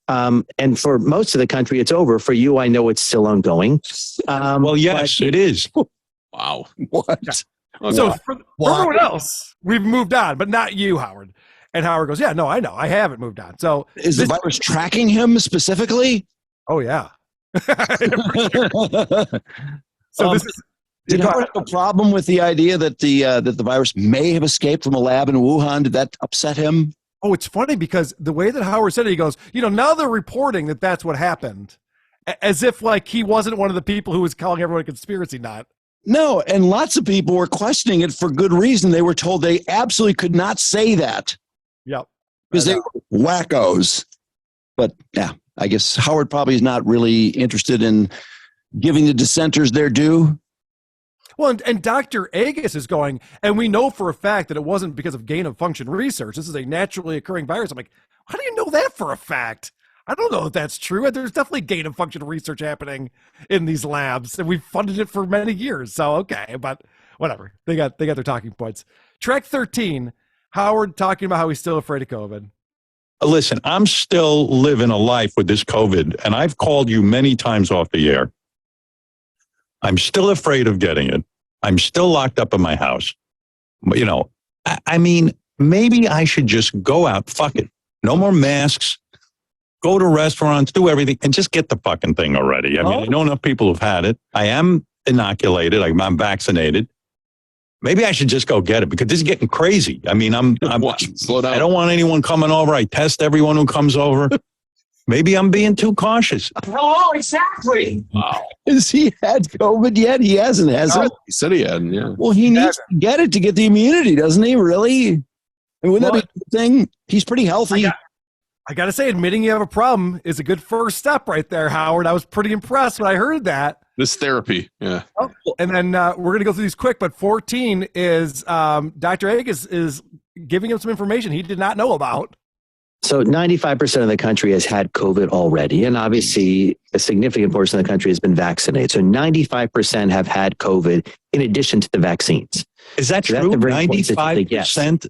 And for most of the country, it's over. For you, I know it's still ongoing. Well, yes, it is. Wow. What? Yeah. So for everyone else, we've moved on, but not you, Howard. And Howard goes, yeah, no, I know. I haven't moved on. So is the virus tracking him specifically? Oh, yeah. So this is. Did Howard have a problem with the idea that the virus may have escaped from a lab in Wuhan? Did that upset him? Oh, it's funny because the way that Howard said it, he goes, now they're reporting that that's what happened. As if like he wasn't one of the people who was calling everyone a conspiracy nut. No, and lots of people were questioning it for good reason. They were told they absolutely could not say that. Yep. Because they were wackos. But yeah, I guess Howard probably is not really interested in giving the dissenters their due. Well, and Dr. Agus is going, and we know for a fact that it wasn't because of gain of function research. This is a naturally occurring virus. I'm like, how do you know that for a fact? I don't know if that's true. There's definitely gain of function research happening in these labs, and we've funded it for many years. So, okay, but whatever. They got their talking points. Track 13, Howard talking about how he's still afraid of COVID. Listen, I'm still living a life with this COVID, and I've called you many times off the air. I'm still afraid of getting it. I'm still locked up in my house. But, I mean, maybe I should just go out. Fuck it. No more masks. Go to restaurants, do everything, and just get the fucking thing already. I mean, I know enough people have had it. I am inoculated. I'm vaccinated. Maybe I should just go get it because this is getting crazy. I mean, I'm slow down. I don't want anyone coming over. I test everyone who comes over. Maybe I'm being too cautious. Hello, exactly. Wow. Has he had COVID yet? He hasn't, has he? He said he hadn't, yeah. Well, he needs to get it to get the immunity, doesn't he? Really? I mean, wouldn't that be a good thing? He's pretty healthy. I got to say, admitting you have a problem is a good first step right there, Howard. I was pretty impressed when I heard that. This therapy, yeah. Oh, and then we're going to go through these quick, but 14 is Dr. Agus is giving him some information he did not know about. So 95% of the country has had COVID already. And obviously, a significant portion of the country has been vaccinated. So 95% have had COVID in addition to the vaccines. Is that true? 95%?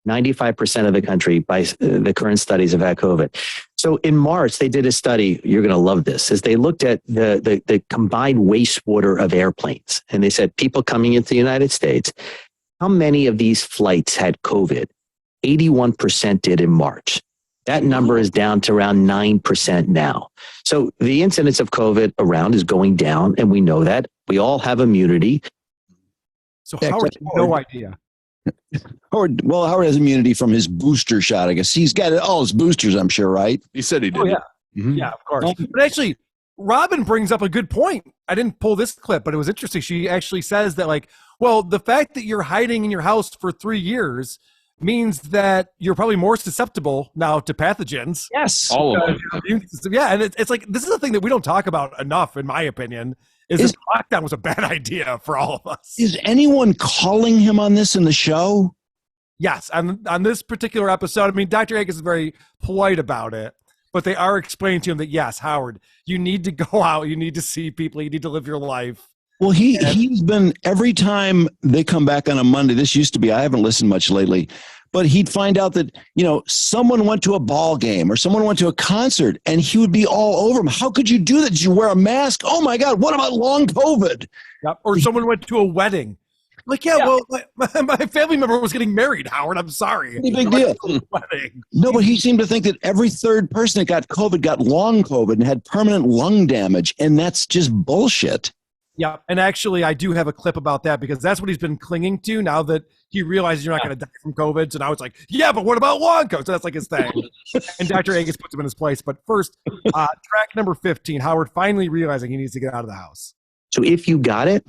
95% of the country by the current studies have had COVID. So in March, they did a study, you're going to love this, is they looked at the combined wastewater of airplanes. And they said, people coming into the United States, how many of these flights had COVID? 81% did in March. That number is down to around 9% now. So the incidence of COVID around is going down, and we know that. We all have immunity. So Howard had no idea. Howard has immunity from his booster shot. I guess he's got all his boosters, I'm sure, right? He said he did. Oh, yeah. Mm-hmm. Yeah, of course. But actually, Robin brings up a good point. I didn't pull this clip, but it was interesting. She actually says that, the fact that you're hiding in your house for 3 years means that you're probably more susceptible now to pathogens. Yes. All of them. Yeah, and it's like, this is a thing that we don't talk about enough, in my opinion, is that lockdown was a bad idea for all of us. Is anyone calling him on this in the show? Yes, on this particular episode, I mean, Dr. Agus is very polite about it, but they are explaining to him that, yes, Howard, you need to go out, you need to see people, you need to live your life. Well, he's been, every time they come back on a Monday, this used to be, I haven't listened much lately, but he'd find out that, someone went to a ball game or someone went to a concert and he would be all over him. How could you do that? Did you wear a mask? Oh my God, what about long COVID? Yep. Or someone went to a wedding. Like, well, my family member was getting married, Howard. I'm sorry. Big deal. No, but he seemed to think that every third person that got COVID got long COVID and had permanent lung damage. And that's just bullshit. Yeah. And actually, I do have a clip about that because that's what he's been clinging to now that he realizes you're not going to die from COVID. So now it's like, yeah, but what about long COVID? So that's like his thing. And Dr. Agus puts him in his place. But first, track number 15, Howard finally realizing he needs to get out of the house. So if you got it,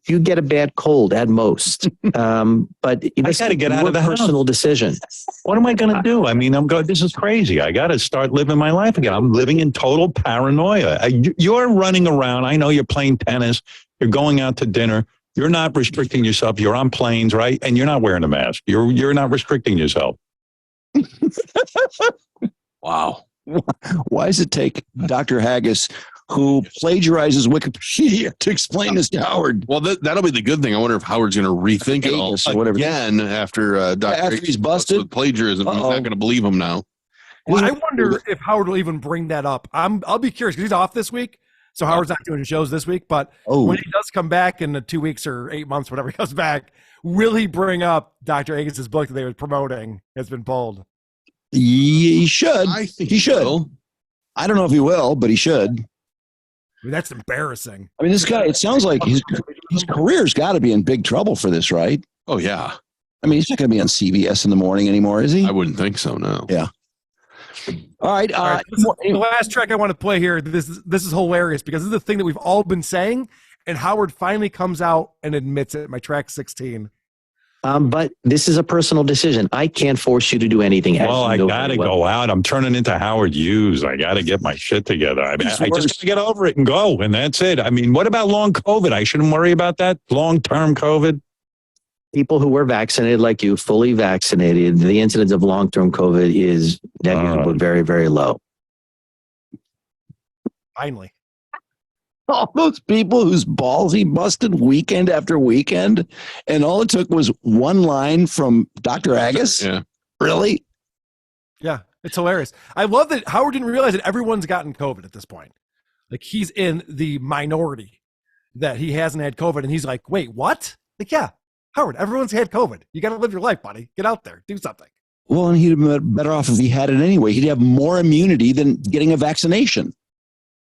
you get a bad cold at most. But I got to get out of the house. Personal decision. What am I going to do? I mean, this is crazy. I got to start living my life again. I'm living in total paranoia. You're running around. I know you're playing tennis. You're going out to dinner. You're not restricting yourself. You're on planes, right? And you're not wearing a mask. You're not restricting yourself. Wow. Why does it take Dr. Haggis, who plagiarizes Wikipedia, to explain this to Howard? Well, that'll be the good thing. I wonder if Howard's going to rethink it all again after he's busted with plagiarism. He's not going to believe him now. Well, I wonder if Howard will even bring that up. I'll be curious because he's off this week, so Howard's not doing shows this week. But when he does come back in the 2 weeks or 8 months, whatever he comes back, will he bring up Dr. Agus's book that they were promoting has been pulled? He should. I think he should. I don't know if he will, but he should. I mean, that's embarrassing. I mean, this guy, it sounds like his career's got to be in big trouble for this, right? Oh, yeah. I mean, he's not going to be on CBS in the morning anymore, is he? I wouldn't think so, no. Yeah. All right. The last track I want to play here, this is hilarious because this is the thing that we've all been saying, and Howard finally comes out and admits it. My track 16. But this is a personal decision. I can't force you to do anything. Well, I got to go out. I'm turning into Howard Hughes. I got to get my shit together. I mean, I just got to get over it and go, and that's it. I mean, what about long COVID? I shouldn't worry about that. Long-term COVID. People who were vaccinated like you, fully vaccinated, the incidence of long-term COVID is negligible, very, very low. Finally. All those people whose balls he busted weekend after weekend, and all it took was one line from Dr. Agus? Yeah. Really? Yeah, it's hilarious. I love that Howard didn't realize that everyone's gotten COVID at this point. Like, he's in the minority that he hasn't had COVID, and he's like, wait, what? Like, yeah, Howard, everyone's had COVID. You got to live your life, buddy. Get out there. Do something. Well, and he'd have been better off if he had it anyway. He'd have more immunity than getting a vaccination.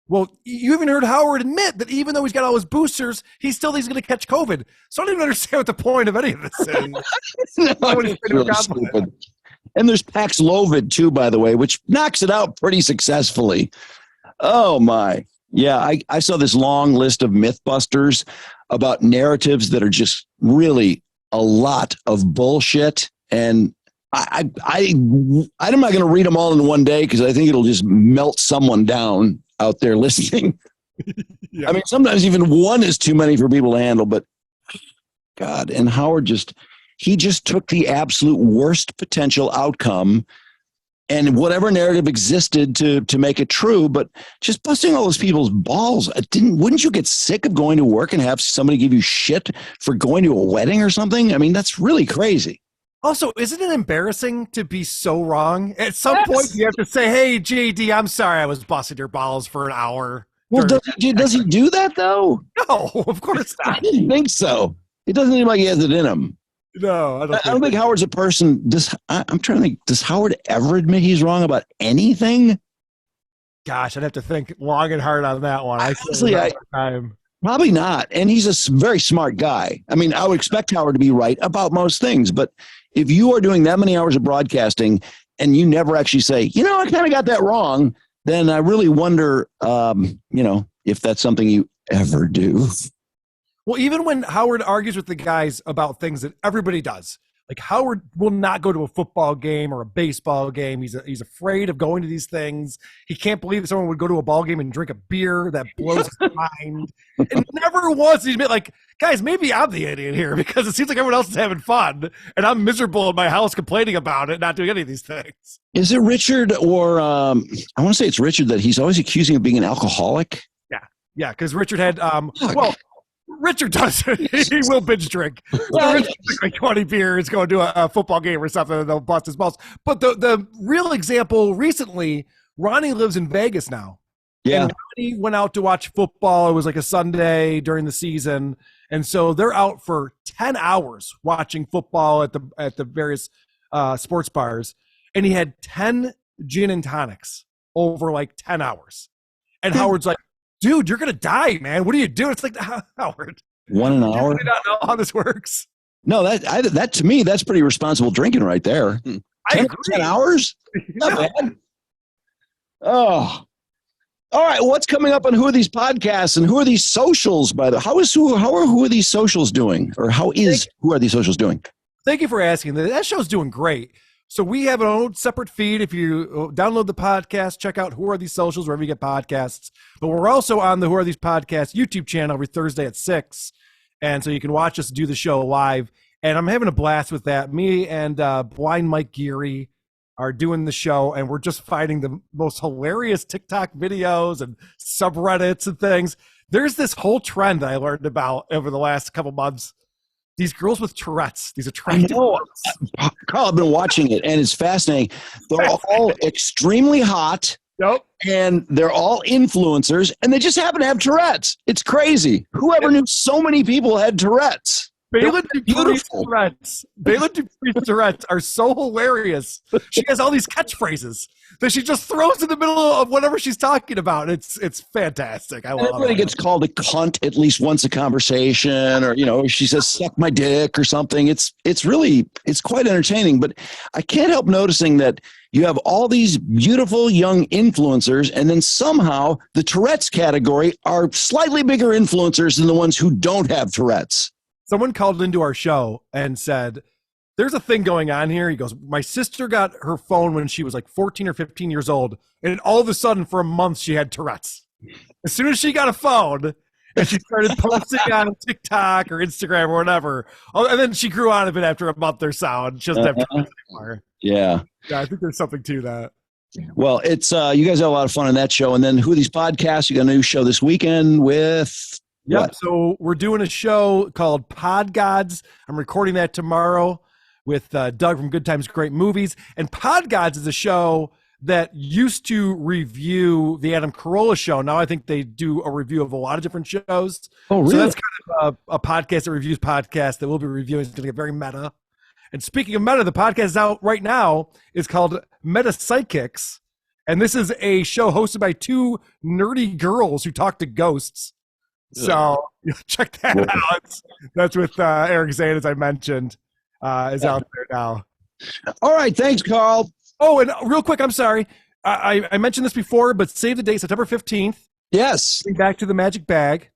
Well, you even heard Howard admit that even though he's got all his boosters, he still thinks he's going to catch COVID. So I don't even understand what the point of any of this is. It's really stupid. And there's Paxlovid too, by the way, which knocks it out pretty successfully. Oh my. Yeah, I saw this long list of Mythbusters about narratives that are just really a lot of bullshit. And I'm not going to read them all in one day because I think it'll just melt someone down out there listening. Yeah. I mean, sometimes even one is too many for people to handle, but God, and Howard just took the absolute worst potential outcome and whatever narrative existed to make it true, but just busting all those people's balls. Wouldn't you get sick of going to work and have somebody give you shit for going to a wedding or something? I mean, that's really crazy. Also, isn't it embarrassing to be so wrong? At some point, you have to say, hey, JD, I'm sorry I was busting your balls for an hour. Well, does he do that, though? No, of course not. I didn't think so. It doesn't seem like he has it in him. No, I don't think Howard's a person. I'm trying to think, does Howard ever admit he's wrong about anything? Gosh, I'd have to think long and hard on that one. Honestly, probably not. And he's a very smart guy. I mean, I would expect Howard to be right about most things, but if you are doing that many hours of broadcasting and you never actually say, I kind of got that wrong, then I really wonder, if that's something you ever do. Well, even when Howard argues with the guys about things that everybody does, Like Howard will not go to a football game or a baseball game. He's afraid of going to these things. He can't believe that someone would go to a ball game and drink a beer. That blows his mind. And never once he's been like, guys, maybe I'm the idiot here because it seems like everyone else is having fun and I'm miserable in my house complaining about it, not doing any of these things. Is it Richard or I want to say it's Richard that he's always accusing of being an alcoholic? Yeah, because Richard had Richard does. He will binge drink. So Richard drinks like 20 beers, going to a football game or something, and they'll bust his balls. But the real example recently, Ronnie lives in Vegas now. Yeah. And Ronnie went out to watch football. It was like a Sunday during the season. And so they're out for 10 hours watching football at the various sports bars. And he had 10 gin and tonics over like 10 hours. And Howard's like, dude, you're going to die, man. What are you doing? It's like, Howard. 1 an hour? Do you not know how this works? No, that to me, that's pretty responsible drinking right there. I agree. 10 hours? Not bad. Oh. All right. What's coming up on Who Are These Podcasts and Who Are These Socials? By the Who Are These Socials doing? Or Who Are These Socials doing? Thank you for asking. That show's doing great. So we have our own separate feed. If you download the podcast, check out Who Are These Socials, wherever you get podcasts. But we're also on the Who Are These Podcasts YouTube channel every Thursday at 6. And so you can watch us do the show live. And I'm having a blast with that. Me and Blind Mike Geary are doing the show, and we're just finding the most hilarious TikTok videos and subreddits and things. There's this whole trend that I learned about over the last couple months. These girls with Tourette's, these attractive girls. Karl, I've been watching it, and it's fascinating. They're all extremely hot, and they're all influencers, and they just happen to have Tourette's. It's crazy. Whoever knew so many people had Tourette's? Balin Dupree's Tourette's are so hilarious. She has all these catchphrases that she just throws in the middle of whatever she's talking about. It's fantastic. I love it. Everybody gets called a cunt at least once a conversation, or she says "suck my dick" or something. It's quite entertaining. But I can't help noticing that you have all these beautiful young influencers, and then somehow the Tourette's category are slightly bigger influencers than the ones who don't have Tourette's. Someone called into our show and said, there's a thing going on here. He goes, my sister got her phone when she was like 14 or 15 years old. And all of a sudden for a month, she had Tourette's. As soon as she got a phone and she started posting on TikTok or Instagram or whatever. And then she grew out of it after a month or so. And she doesn't have Tourette's anymore. Yeah. Yeah, I think there's something to that. Well, it's you guys had a lot of fun on that show. And then Who Are These Podcasts? You got a new show this weekend with... Yep. What? So we're doing a show called Pod Gods. I'm recording that tomorrow with Doug from Good Times, Great Movies. And Pod Gods is a show that used to review the Adam Carolla show. Now I think they do a review of a lot of different shows. Oh, really? So that's kind of a podcast that reviews podcasts that we'll be reviewing. It's going to get very meta. And speaking of meta, the podcast is out right now. It's called Meta Psychics. And this is a show hosted by two nerdy girls who talk to ghosts. So check that out. That's with Eric Zane, as I mentioned, is out there now. All right. Thanks, Karl. Oh, and real quick, I'm sorry. I mentioned this before, but save the date, September 15th. Yes. Back to the Magic Bag.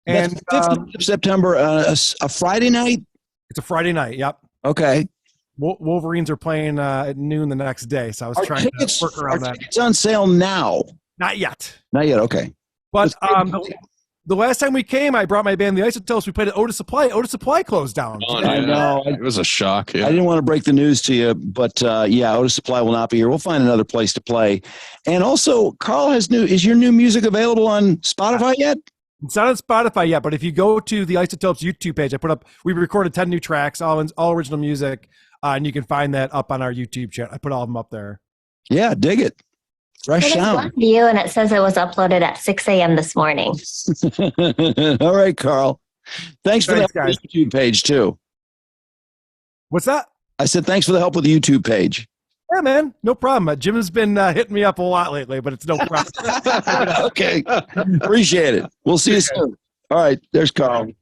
And 15th of September, a Friday night? It's a Friday night, yep. Okay. Wolverines are playing at noon the next day, so I was trying to work around that. It's on sale now. Not yet. Not yet, okay. But the last time we came, I brought my band, the Isotopes. We played at Otis Supply. Otis Supply closed down. Oh, I know. It was a shock. Yeah. I didn't want to break the news to you, but Otis Supply will not be here. We'll find another place to play. And also, Karl is your new music available on Spotify yet? It's not on Spotify yet, but if you go to the Isotopes YouTube page, we recorded 10 new tracks, all original music, and you can find that up on our YouTube channel. I put all of them up there. Yeah, dig it. Fresh sound. View, and it says it was uploaded at 6 a.m. this morning. All right, Karl. Thanks for the YouTube page, too. What's that? I said thanks for the help with the YouTube page. Yeah, man. No problem. Jim has been hitting me up a lot lately, but it's no problem. Okay. Appreciate it. We'll see you soon. All right. There's Karl.